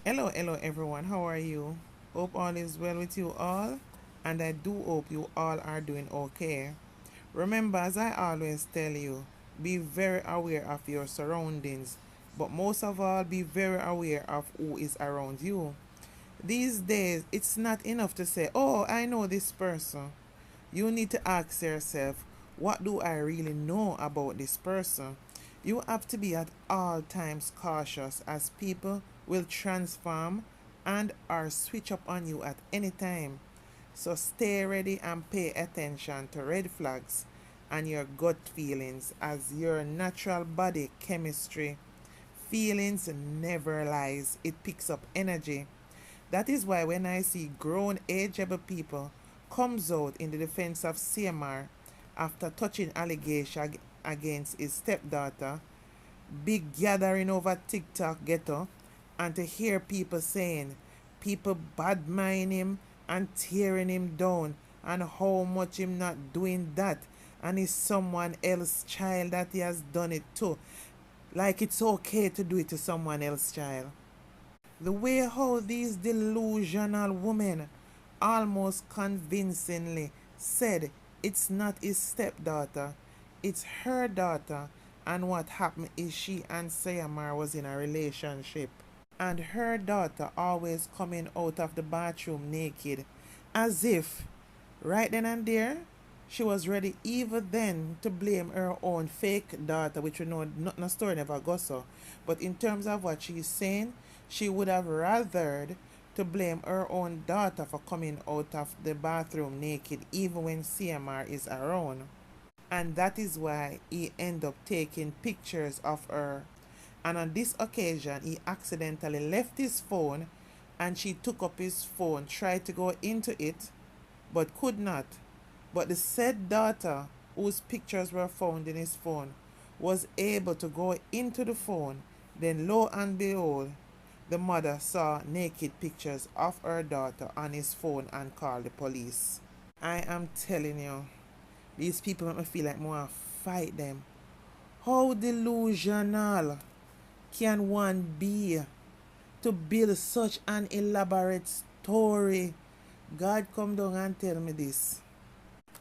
Hello everyone, how are you? Hope all is well with you all, and I do hope you all are doing okay. Remember, as I always tell you, be very aware of your surroundings, but most of all, be very aware of who is around you. These days, it's not enough to say, "Oh, I know this person." You need to ask yourself, what do I really know about this person? You have to be at all times cautious as people will transform and or switch up on you at any time. So stay ready and pay attention to red flags and your gut feelings as your natural body chemistry. Feelings never lies. It picks up energy. That is why when I see grown ageable people comes out in the defense of CMR after touching allegation against his stepdaughter, big gathering over TikTok ghetto, and to hear people saying people badmine him and tearing him down and how much him not doing that and it's someone else's child that he has done it to. Like it's okay to do it to someone else's child. The way how these delusional women almost convincingly said it's not his stepdaughter, it's her daughter, and what happened is she and Sayamar was in a relationship. And her daughter always coming out of the bathroom naked, as if right then and there she was ready even then to blame her own fake daughter, which we know not no story never go so. But in terms of what she's saying, she would have rathered to blame her own daughter for coming out of the bathroom naked even when CMR is around. And that is why he ended up taking pictures of her. And on this occasion, he accidentally left his phone and she took up his phone, tried to go into it, but could not. But the said daughter, whose pictures were found in his phone, was able to go into the phone. Then, lo and behold, the mother saw naked pictures of her daughter on his phone and called the police. I am telling you, these people make me feel like I want to fight them. How delusional can one be to build such an elaborate story? God come down and tell me this.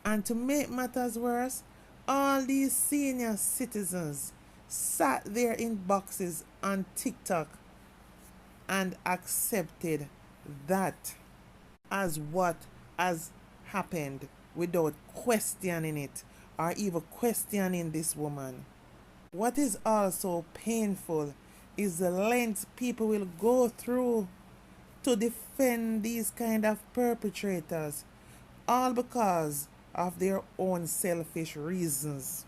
And to make matters worse, all these senior citizens sat there in boxes on TikTok and accepted that as what has happened without questioning it or even questioning this woman. What is also painful is the lengths people will go through to defend these kind of perpetrators, all because of their own selfish reasons.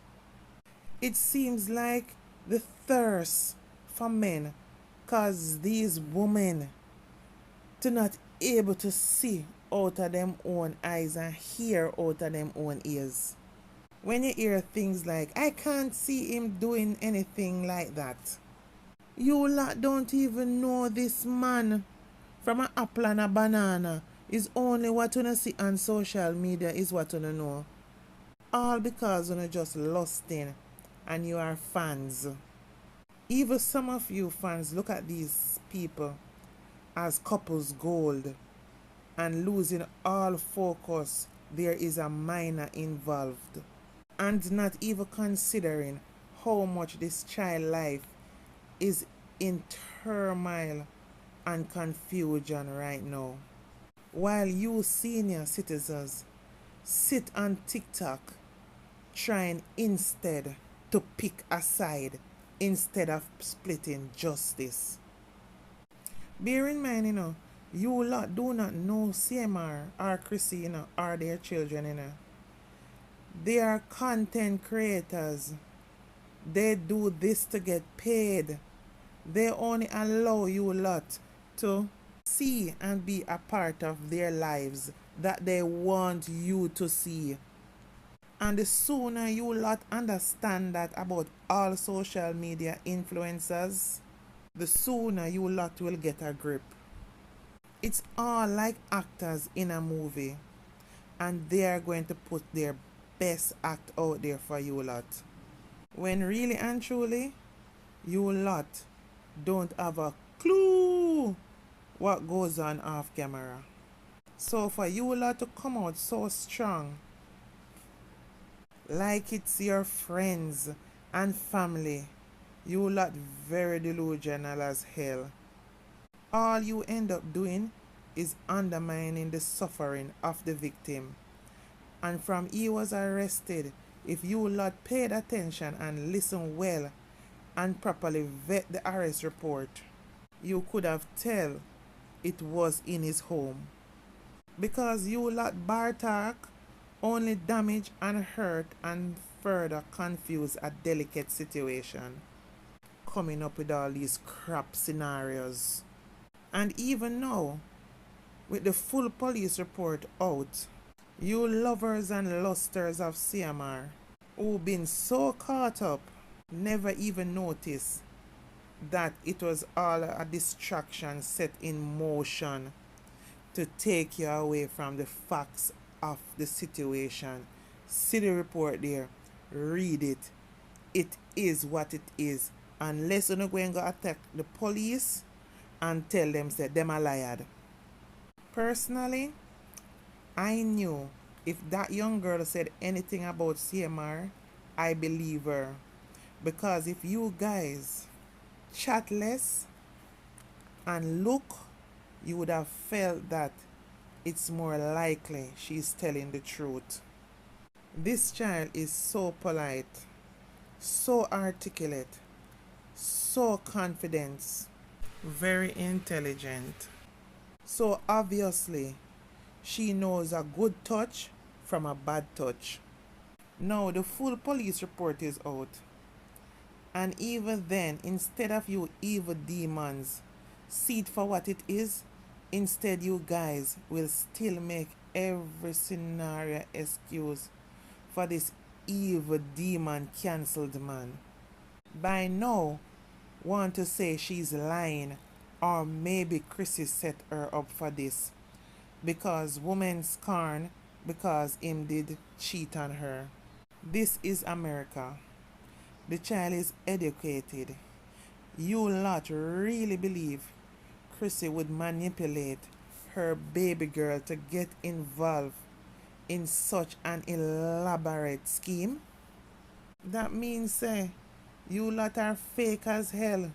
It seems like the thirst for men cause these women to not able to see out of them own eyes and hear out of them own ears. When you hear things like, I can't see him doing anything like that. You lot don't even know this man from an apple and a banana is only what you see on social media is what you know. All because you're just lusting and you are fans. Even some of you fans look at these people as couples gold and losing all focus there is a minor involved and not even considering how much this child life is in turmoil and confusion right now. While you senior citizens sit on TikTok trying instead to pick a side instead of splitting justice. Bear in mind, you lot do not know CMR or Chrissy, or their children. They are content creators. They do this to get paid. They only allow you lot to see and be a part of their lives that they want you to see. And the sooner you lot understand that about all social media influencers, the sooner you lot will get a grip. It's all like actors in a movie, and they are going to put their best act out there for you lot. When really and truly, you lot don't have a clue what goes on off camera. So for you lot to come out so strong, like it's your friends and family, you lot very delusional as hell. All you end up doing is undermining the suffering of the victim. And from he was arrested, if you lot paid attention and listened well and properly vet the arrest report, you could have tell it was in his home. Because you lot bartalk only damage and hurt and further confuse a delicate situation, coming up with all these crap scenarios. And even now, with the full police report out, you lovers and lusters of CMR who been so caught up never even notice that it was all a distraction set in motion to take you away from the facts of the situation. See the report there, read it. It is what it is. Unless you're going to attack the police and tell them that them are lied. Personally, I knew if that young girl said anything about CMR, I believe her. Because if you guys chat less and look, you would have felt that it's more likely she's telling the truth. This child is so polite, so articulate, so confident, very intelligent. So obviously, she knows a good touch from a bad touch. Now the full police report is out. And even then, instead of you evil demons see it for what it is, instead you guys will still make every scenario excuse for this evil demon cancelled man. By now, want to say she's lying, or maybe Chrissy set her up for this because woman scorn because him did cheat on her. This is America. The child is educated. You lot really believe Chrissy would manipulate her baby girl to get involved in such an elaborate scheme? That means you lot are fake as hell.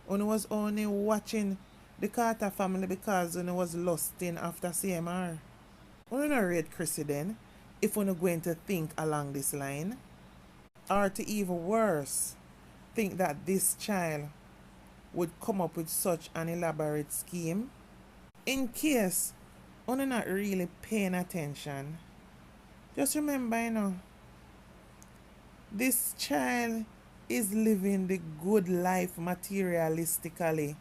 One was only watching the Carter family because one was lusting after CMR. One not rate Chrissy then, if one going to think along this line. Or to even worse, think that this child would come up with such an elaborate scheme. In case one not really paying attention, just remember, this child is living the good life materialistically.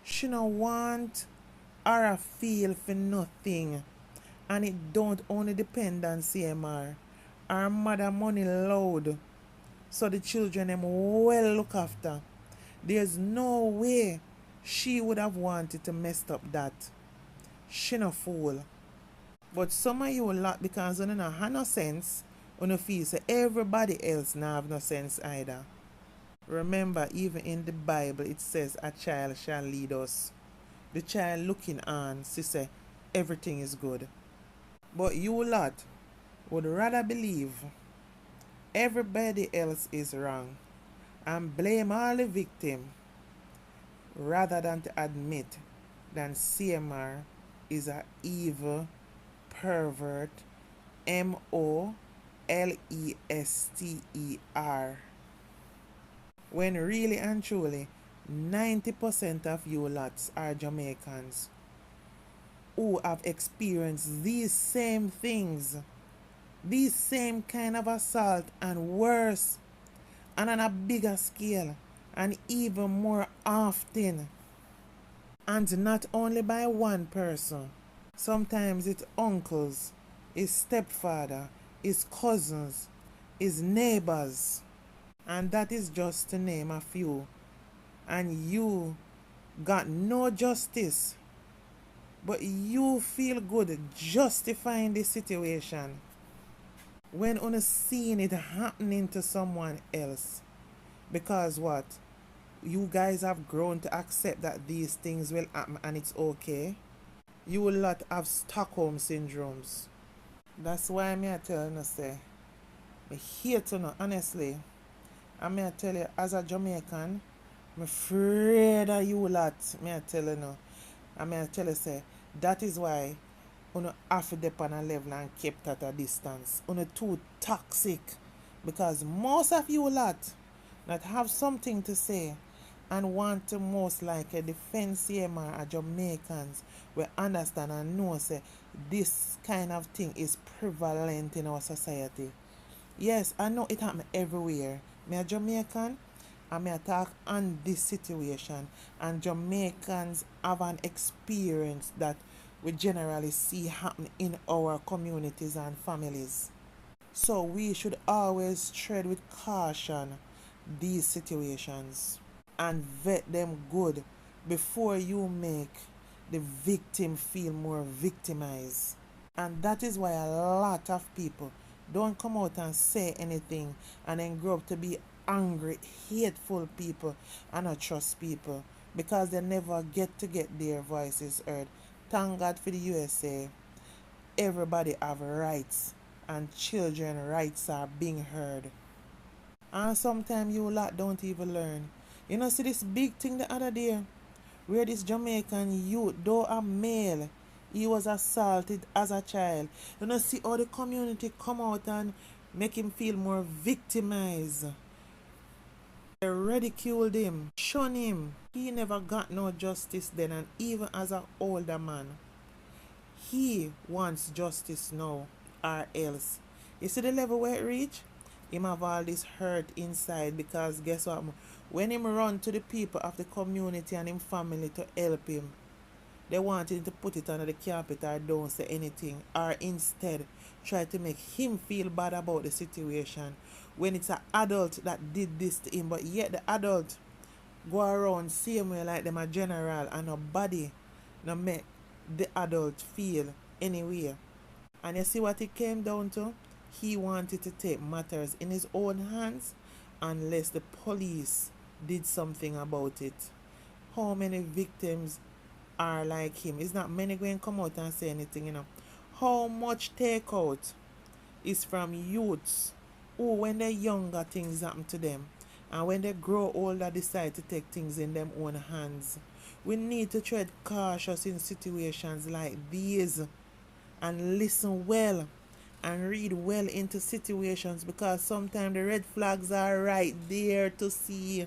She no want or a feel for nothing, and it don't only depend on CMR. Her mother money loud, so the children them well look after. There's no way she would have wanted to mess up that. She no fool. But some of you lot, because you don't have no sense, you feel say everybody else not have no sense either. Remember, even in the Bible it says a child shall lead us. The child looking on, she say everything is good. But you lot would rather believe everybody else is wrong and blame all the victim rather than to admit that CMR is a evil pervert, MOLESTER. When really and truly 90% of you lots are Jamaicans who have experienced these same things, these same kind of assault and worse, and on a bigger scale and even more often, and not only by one person. Sometimes it's uncles, his stepfather, his cousins, his neighbors, and that is just to name a few. And you got no justice, but you feel good justifying the situation when you seen it happening to someone else. Because what? You guys have grown to accept that these things will happen and it's okay. You will not have Stockholm syndromes. That's why I'm here telling you say, I hate to know, honestly. I'm here tell you, as a Jamaican, I'm afraid of you lot. Me tell you now. I'm here tell you say, that is why you have to dep on a level and kept at a distance. You too toxic. Because most of you lot that have something to say and want to most likely defend CMR or Jamaicans will understand and know say this kind of thing is prevalent in our society. Yes, I know it happens everywhere. Me a Jamaican and me a talk on this situation, and Jamaicans have an experience that we generally see happen in our communities and families. So we should always tread with caution these situations and vet them good before you make the victim feel more victimized. And that is why a lot of people don't come out and say anything and then grow up to be angry, hateful people and not trust people because they never get their voices heard. Thank God for the USA. Everybody have rights and children rights are being heard. And sometimes you lot don't even learn. You know, see this big thing the other day where this Jamaican youth, though a male, he was assaulted as a child. You know, see how the community come out and make him feel more victimized. They ridiculed him, shun him. He never got no justice then, and even as an older man, he wants justice now or else. You see the level where it reach? Him have all this hurt inside because guess what? When him run to the people of the community and him family to help him, they want him to put it under the carpet or don't say anything, or instead try to make him feel bad about the situation when it's an adult that did this to him, but yet the adult go around same way like them a general and nobody no make the adult feel anyway. And you see what it came down to? He wanted to take matters in his own hands unless the police did something about it. How many victims are like him? It's not many going to come out and say anything, you know. How much takeout is from youths who, when they're younger, things happen to them, and when they grow older, decide to take things in their own hands. We need to tread cautious in situations like these and listen well and read well into situations because sometimes the red flags are right there to see.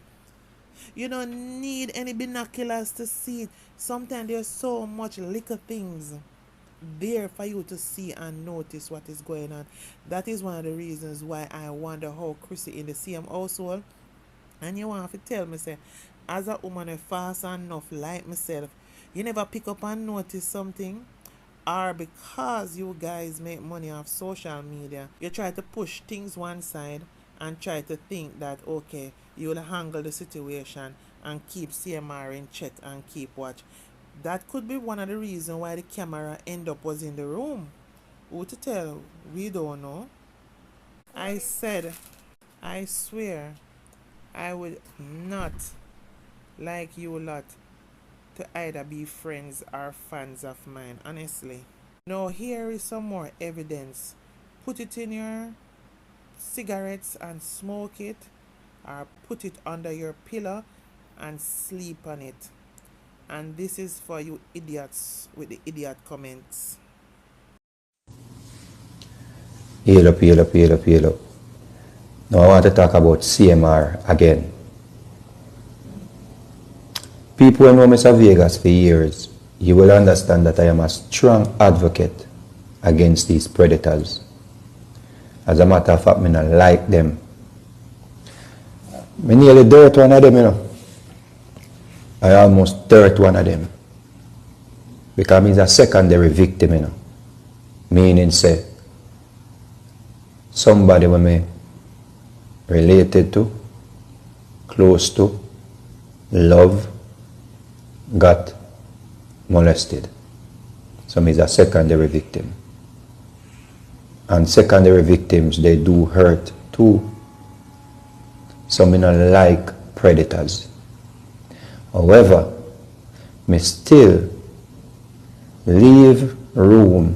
You don't need any binoculars to see it. Sometimes there's so much little things there for you to see and notice what is going on. That is one of the reasons why I wonder how Chrissy in the same household, and you want to tell me, say, as a woman who fast enough like myself, you never pick up and notice something? Or because you guys make money off social media, you try to push things one side and try to think that, okay, you will handle the situation and keep CMR in check and keep watch. That could be one of the reasons why the camera end up was in the room. Who to tell? We don't know. I said, I swear, I would not like you lot to either be friends or fans of mine, honestly. Now here is some more evidence. Put it in your cigarettes and smoke it, or put it under your pillow and sleep on it. And this is for you idiots with the idiot comments. Heal up, heal up, heal up, heal up. Now I want to talk about CMR again. People who know Mr. Vegas for years, you will understand that I am a strong advocate against these predators. As a matter of fact, I don't like them. I nearly dirt one of them, you know. I almost dirt one of them. Because he's a secondary victim, you know. Meaning, say, somebody when me related to, close to, love, got molested. So he's a secondary victim. And secondary victims, they do hurt too. So me not like predators. However, me still leave room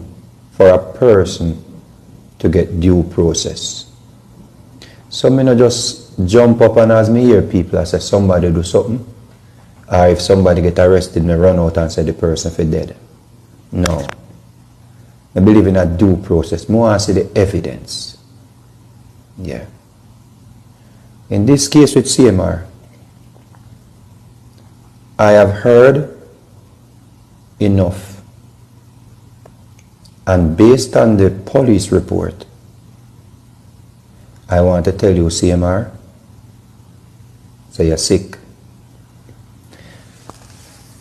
for a person to get due process. So me not just jump up and as me hear people I say somebody do something, or if somebody get arrested, me run out and say the person for dead. No. I believe in a due process. I want to see the evidence. Yeah. In this case with CMR, I have heard enough. And based on the police report, I want to tell you, CMR, so you're sick.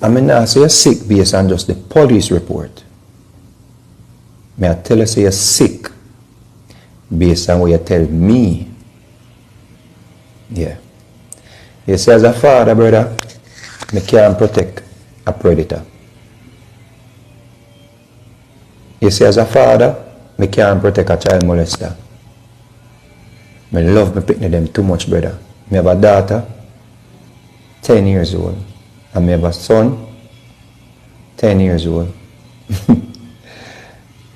I mean, not say you're sick based on just the police report. May I tell you, say you're sick based on what you tell me. Yeah. You see, as a father, brother, I can't protect a predator. You see, as a father, I can't protect a child molester. I love me picking them too much, brother. I have a daughter, 10 years old. And I have a son, 10 years old.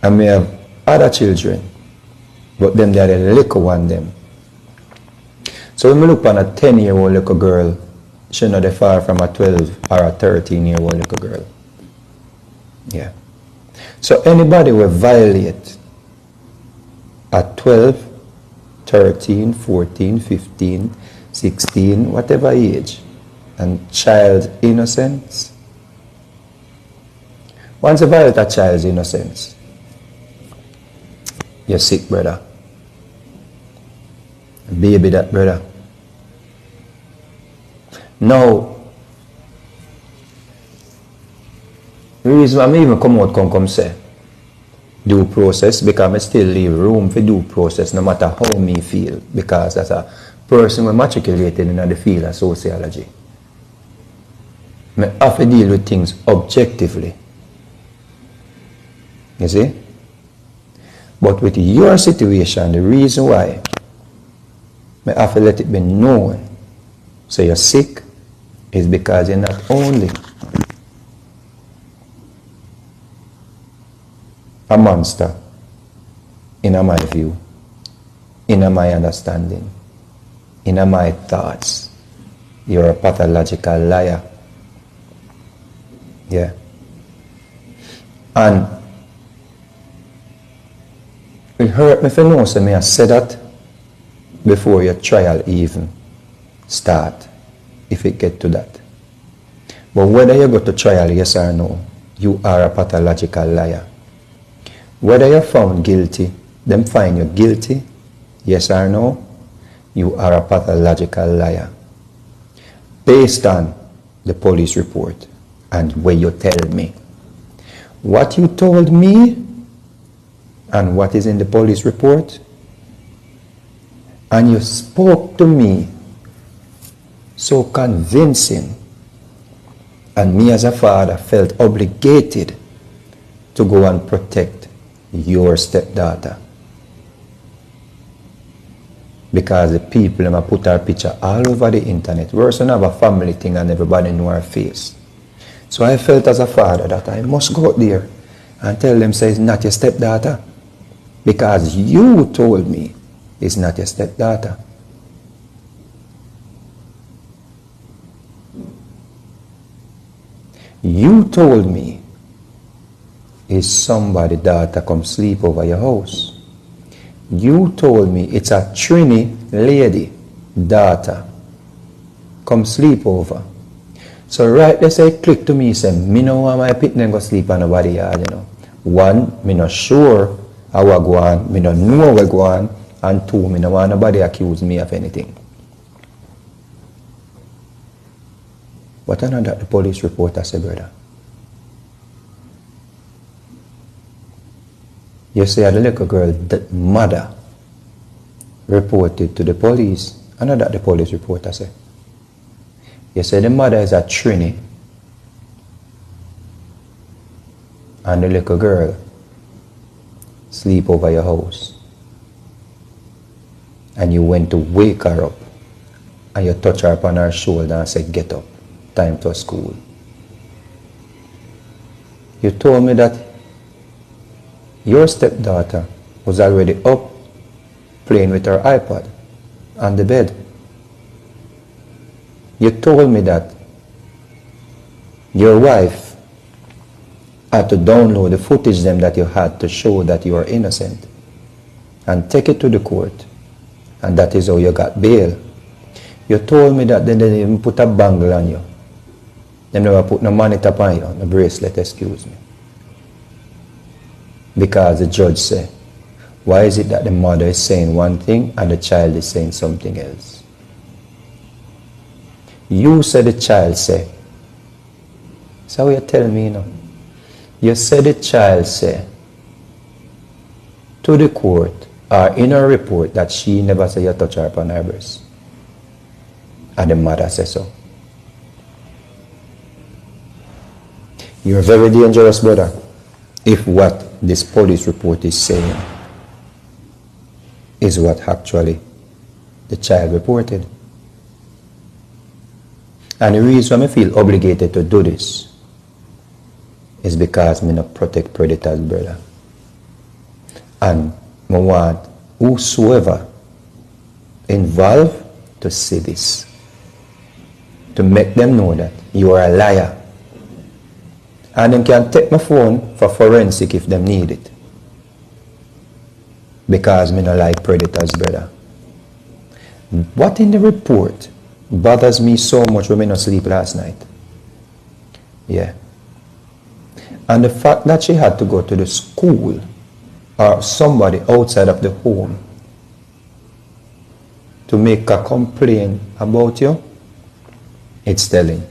And I have other children, but them they are the little one them. So when we look on a 10-year-old little girl, she's not far from a 12 or a 13-year-old little girl. Yeah. So anybody will violate at 12, 13, 14, 15, 16, whatever age, and child innocence. Once you violate a child's innocence, you're sick, brother. Baby that, brother. Now, the reason I'm even come say due process, because I still leave room for due process no matter how me feel, because as a person who matriculated in the field of sociology, I have to deal with things objectively. You see? But with your situation, the reason why I have to let it be known so you're sick is because you're not only a monster in my view, in my understanding, in my thoughts, you're a pathological liar. Yeah. And it hurt me for know, so I said that before your trial even start, if it get to that. But whether you go to trial, yes or no, you are a pathological liar. Whether you're found guilty, them find you guilty, yes or no, you are a pathological liar. Based on the police report and what you tell me. What you told me and what is in the police report, and you spoke to me so convincing, and me as a father felt obligated to go and protect your stepdaughter, because the people them put her picture all over the internet. We also have a family thing and everybody know her face. So I felt as a father that I must go out there and tell them, say it's not your stepdaughter, because you told me it's not your stepdaughter. You told me it's somebody's daughter come sleep over your house. You told me it's a Trini lady daughter come sleep over. So right there say click to me, say me no want my picnic go sleep on nobody yard, you know. One, me not sure how I go on, me don't know how I go on, and two, me no want nobody accuse me of anything. But I know that the police reporter say, brother, you say the little girl, that mother reported to the police. I know that the police reporter say. You say the mother is a Trini and the little girl sleep over your house. And you went to wake her up and you touch her upon her shoulder and say, get up. time to school. You told me that your stepdaughter was already up playing with her iPad on the bed. You told me that your wife had to download the footage them that you had to show that you are innocent and take it to the court, and that is how you got bail. You told me that they didn't even put a bangle on you. They never put no monitor on you, no bracelet, excuse me. Because the judge said, why is it that the mother is saying one thing and the child is saying something else? You said the child said. So you're telling me, you know. You said the child said to the court or in her report that she never said you touch her upon her breast. And the mother says so. You're very dangerous, brother, if what this police report is saying is what actually the child reported. And the reason I feel obligated to do this is because I don't protect predators, brother. And I want whosoever involved to see this, to make them know that you are a liar. And them can take my phone for forensic if them need it. Because I don't like predators, brother. What in the report bothers me so much when I not sleep last night? Yeah. And the fact that she had to go to the school or somebody outside of the home to make a complaint about you, it's telling.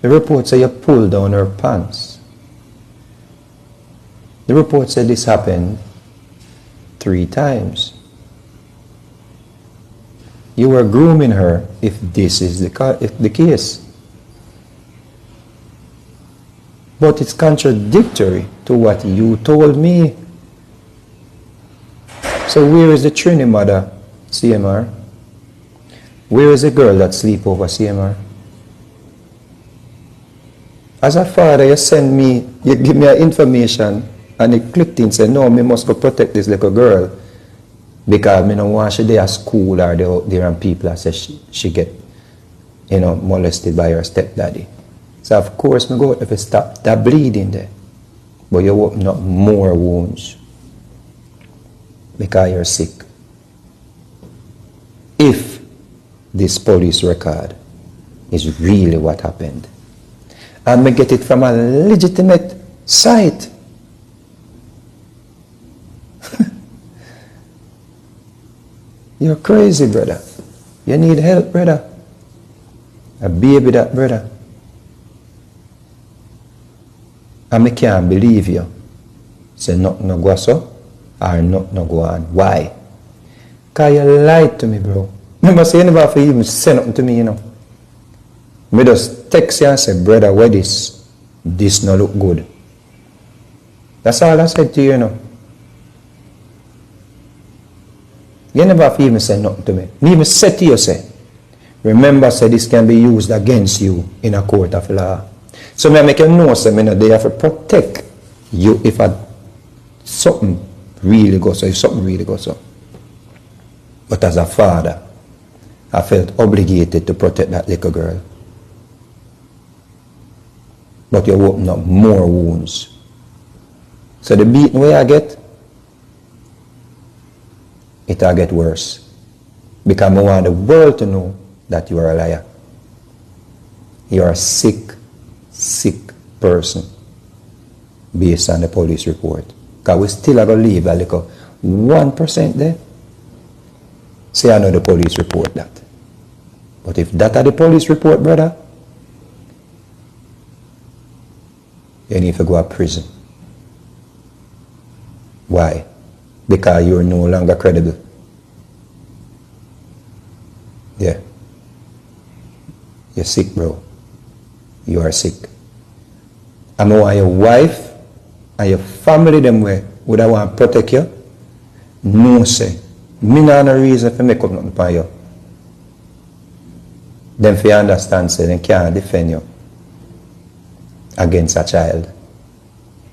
The report said you pulled down her pants. The report said this happened 3 times. You were grooming her if this is the case. But it's contradictory to what you told me. So where is the Trini mother, CMR? Where is the girl that sleep over, CMR? As a father, you send me, you give me information, and it clicked in and said, no, me must go protect this little girl because me don't want she there at school or they out there and people that say she get, molested by her stepdaddy. So of course, me go if you stop that bleeding there, but you open up more wounds because you're sick. If this police record is really what happened, and me get it from a legitimate site. You're crazy, brother. You need help, brother. A baby that, brother. And me can't believe you. Say nothing no go so, or nothing no go on. Why? Because you lied to me, bro. Remember, say you never have to even say nothing to me, Me just text you and say, brother, where this no look good. That's all I said to you, You never have to even say nothing to me. Me even say to you, say, remember, say this can be used against you in a court of law. So me make you know, say, they have to protect you if something really goes so, if something really goes so. But as a father, I felt obligated to protect that little girl. But you open up more wounds. So the beating way I get, it'll get worse. Because I want the world to know that you are a liar. You are a sick person based on the police report. Because we still have to leave a little 1% there. Say I know the police report that. But if that are the police report, brother, you need to go to prison. Why? Because you're no longer credible. Yeah. You're sick, bro. You are sick. I know your wife and your family them way would I want to protect you? No, say. Me not no reason to make up nothing for you. Then if you understand, say they can't defend you against a child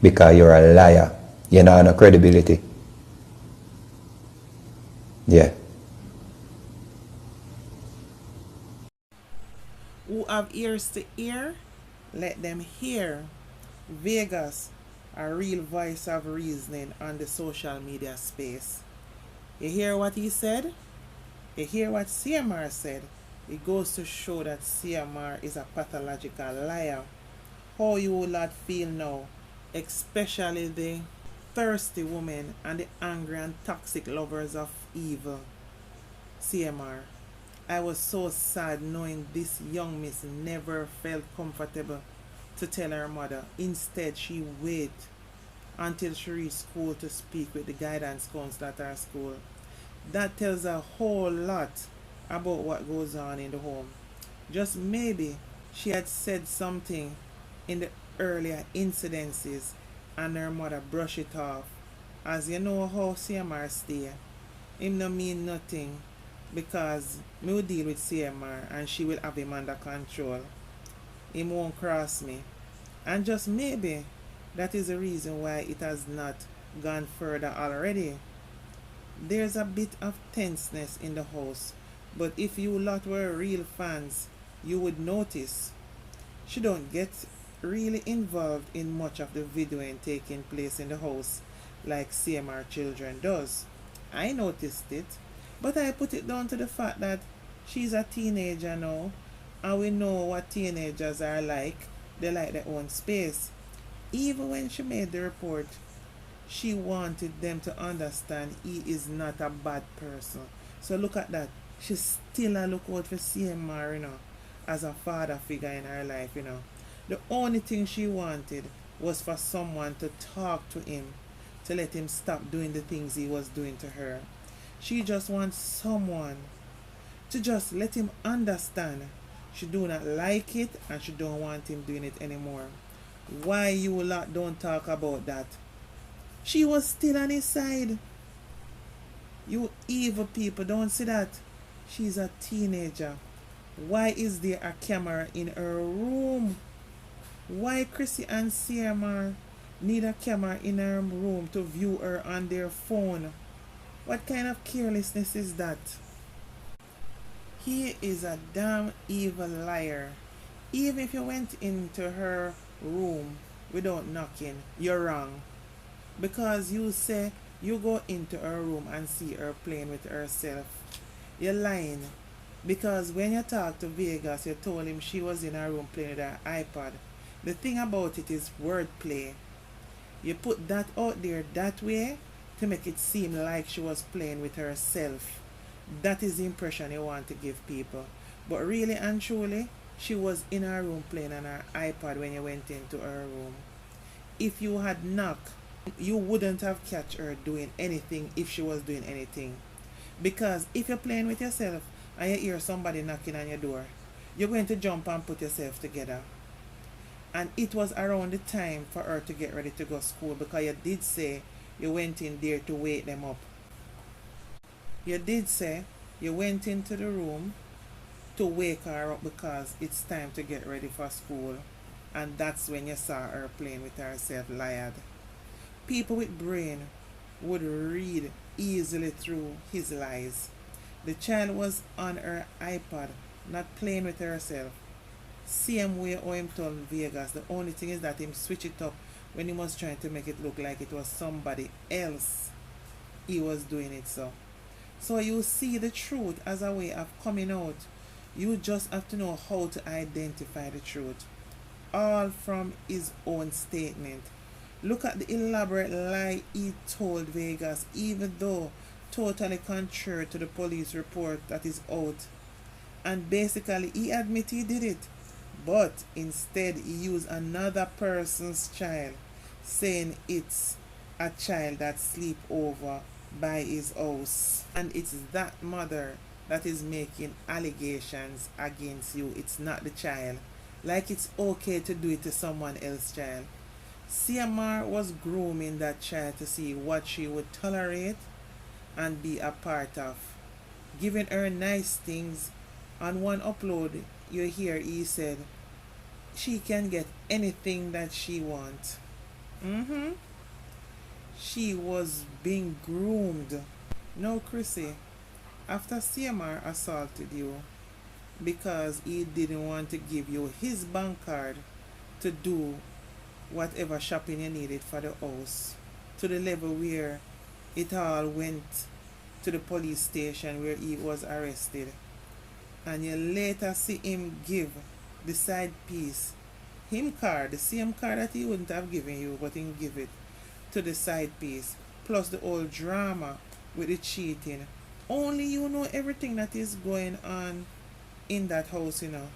because you're a liar. You don't have no credibility. Yeah. Who have ears to hear, let them hear. Vegas, a real voice of reasoning on the social media space. You hear what he said? You hear what CMR said? It goes to show that CMR is a pathological liar. How you will not feel now, especially the thirsty women and the angry and toxic lovers of evil. CMR. I was so sad knowing this young miss never felt comfortable to tell her mother. Instead, she waited until she reached school to speak with the guidance counselor at her school. That tells a whole lot about what goes on in the home. Just maybe she had said something in the earlier incidences and her mother brushed it off. As you know how CMR stay, him no mean nothing because me will deal with CMR and she will have him under control. Him won't cross me. And just maybe that is the reason why it has not gone further already. There's a bit of tenseness in the house, but if you lot were real fans, you would notice she don't get really involved in much of the videoing taking place in the house like CMR children does. I noticed it, but I put it down to the fact that she's a teenager now, and we know what teenagers are like. They like their own space. Even when she made the report, she wanted them to understand he is not a bad person. So look at that. She still a look out for CMR, as a father figure in her life, The only thing she wanted was for someone to talk to him, to let him stop doing the things he was doing to her. She just wants someone to just let him understand she do not like it and she don't want him doing it anymore. Why you lot don't talk about that? She was still on his side. You evil people don't see that. She's a teenager. Why is there a camera in her room? Why Chrissy and CMR need a camera in her room to view her on their phone? What kind of carelessness is that? He is a damn evil liar. Even if you went into her room without knocking, you're wrong. Because you say you go into her room and see her playing with herself. You're lying. Because when you talked to Vegas, you told him she was in her room playing with her iPad. The thing about it is wordplay. You put that out there that way to make it seem like she was playing with herself. That is the impression you want to give people. But really and truly, she was in her room playing on her iPad when you went into her room. If you had knocked, you wouldn't have catch her doing anything if she was doing anything. Because if you're playing with yourself and you hear somebody knocking on your door, you're going to jump and put yourself together. And it was around the time for her to get ready to go to school because you did say you went in there to wake them up. You did say you went into the room to wake her up because it's time to get ready for school. And that's when you saw her playing with herself, lied. People with brain would read easily through his lies. The child was on her iPad, not playing with herself. Same way how him told Vegas. The only thing is that him switch it up when he was trying to make it look like it was somebody else he was doing it so. So you see the truth as a way of coming out. You just have to know how to identify the truth. All from his own statement. Look at the elaborate lie he told Vegas, even though totally contrary to the police report that is out. And basically he admitted he did it. But instead he used another person's child, saying it's a child that sleep over by his house. And it's that mother that is making allegations against you. It's not the child. Like it's okay to do it to someone else's child. CMR was grooming that child to see what she would tolerate and be a part of. Giving her nice things. On one upload, you hear he said she can get anything that she wants. Mm-hmm. She was being groomed. No, Chrissy, after CMR assaulted you because he didn't want to give you his bank card to do whatever shopping you needed for the house, to the level where it all went to the police station where he was arrested, and you later see him give the side piece, him card, the same card that he wouldn't have given you, but he give it to the side piece, plus the whole drama with the cheating. Only you know everything that is going on in that house, you know.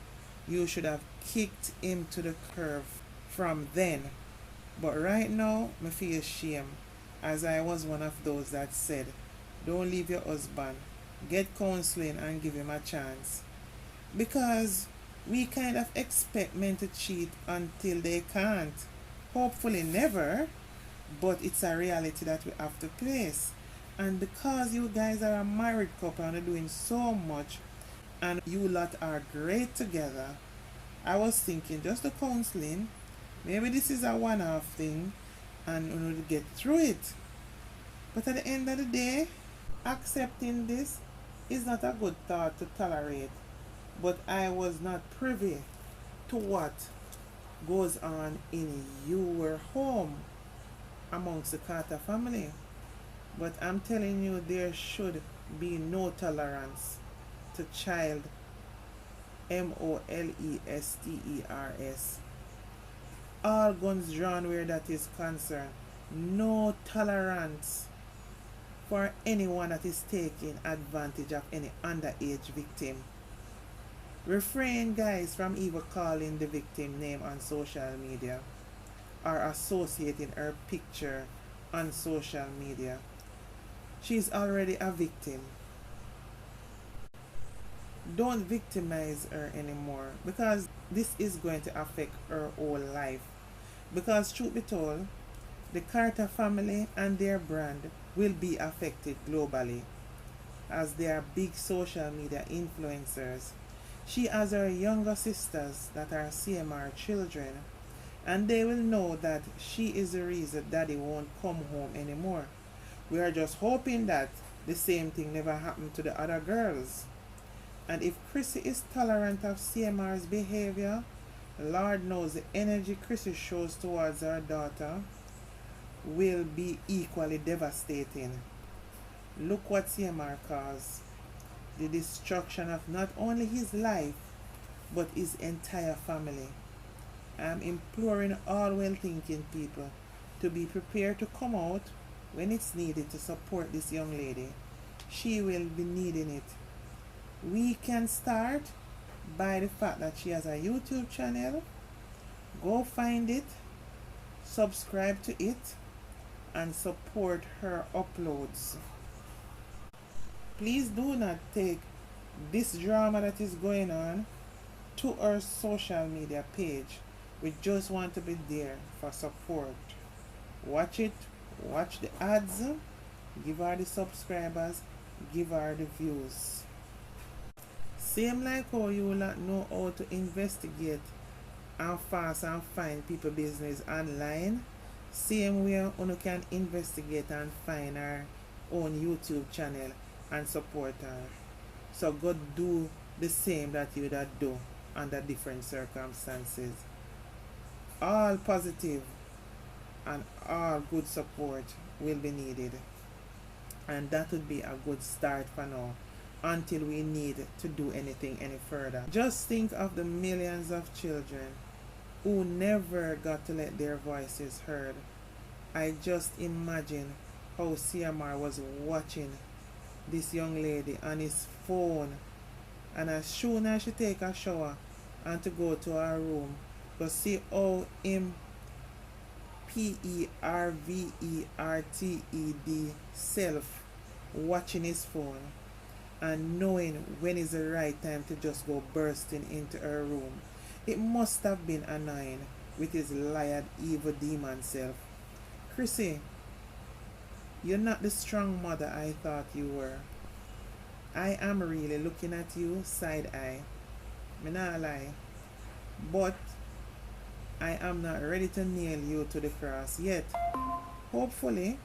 You should have kicked him to the curb from then. But right now, I feel shame, as I was one of those that said, don't leave your husband. Get counseling and give him a chance. Because we kind of expect men to cheat until they can't. Hopefully never, but it's a reality that we have to face. And because you guys are a married couple and are doing so much, and you lot are great together, I was thinking just the counseling, maybe this is a one-off thing and we will get through it. But at the end of the day, accepting this is not a good thought to tolerate. But I was not privy to what goes on in your home amongst the Carter family. But I'm telling you, there should be no tolerance to child molesters. All guns drawn where that is concerned. No tolerance for anyone that is taking advantage of any underage victim. Refrain, guys, from even calling the victim name on social media or associating her picture on social media. She's already a victim. Don't victimize her anymore, because this is going to affect her whole life. Because truth be told, the Carter family and their brand will be affected globally, as they are big social media influencers. She has her younger sisters that are CMR children, and they will know that she is the reason daddy won't come home anymore. We are just hoping that the same thing never happened to the other girls. And if Chrissy is tolerant of CMR's behavior, Lord knows the energy Chrissy shows towards her daughter will be equally devastating. Look what CMR caused. The destruction of not only his life, but his entire family. I'm imploring all well-thinking people to be prepared to come out when it's needed to support this young lady. She will be needing it. We can start by the fact that she has a YouTube channel. Go find it, subscribe to it, and support her uploads. Please do not take this drama that is going on to our social media page. We just want to be there for support. Watch it, watch the ads, give her the subscribers, give her the views. Same like how you will not know how to investigate and fast and find people business online, same way you can investigate and find our own YouTube channel and support her. So God do the same that you that do under different circumstances. All positive and all good support will be needed, and that would be a good start for now until we need to do anything any further. Just think of the millions of children who never got to let their voices heard. I just imagine how CMR was watching this young lady on his phone, and as soon as she take a shower and to go to her room, to see how him perverted self watching his phone and knowing when is the right time to just go bursting into her room. It must have been annoying with his liar, evil demon self. Chrissy, you're not the strong mother I thought you were. I am really looking at you side eye. Me not lie. But I am not ready to nail you to the cross yet. Hopefully,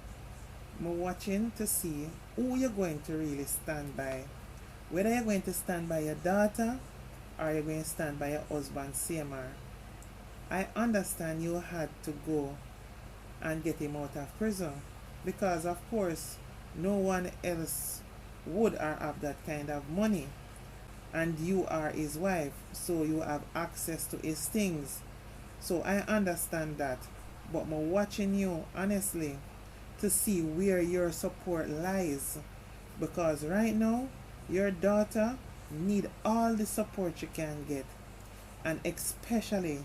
I'm watching to see who you're going to really stand by. Whether you're going to stand by your daughter or you're going to stand by your husband, Seymour. I understand you had to go and get him out of prison because, of course, no one else would or have that kind of money. And you are his wife, so you have access to his things. So I understand that. But I'm watching you, honestly, to see where your support lies. Because right now, your daughter need all the support you can get. And especially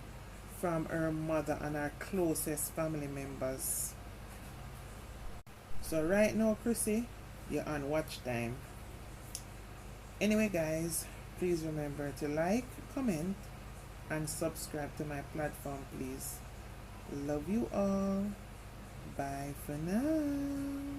from her mother and her closest family members. So right now, Chrissy, you're on watch time. Anyway, guys, please remember to like, comment, and subscribe to my platform, please. Love you all. Bye for now.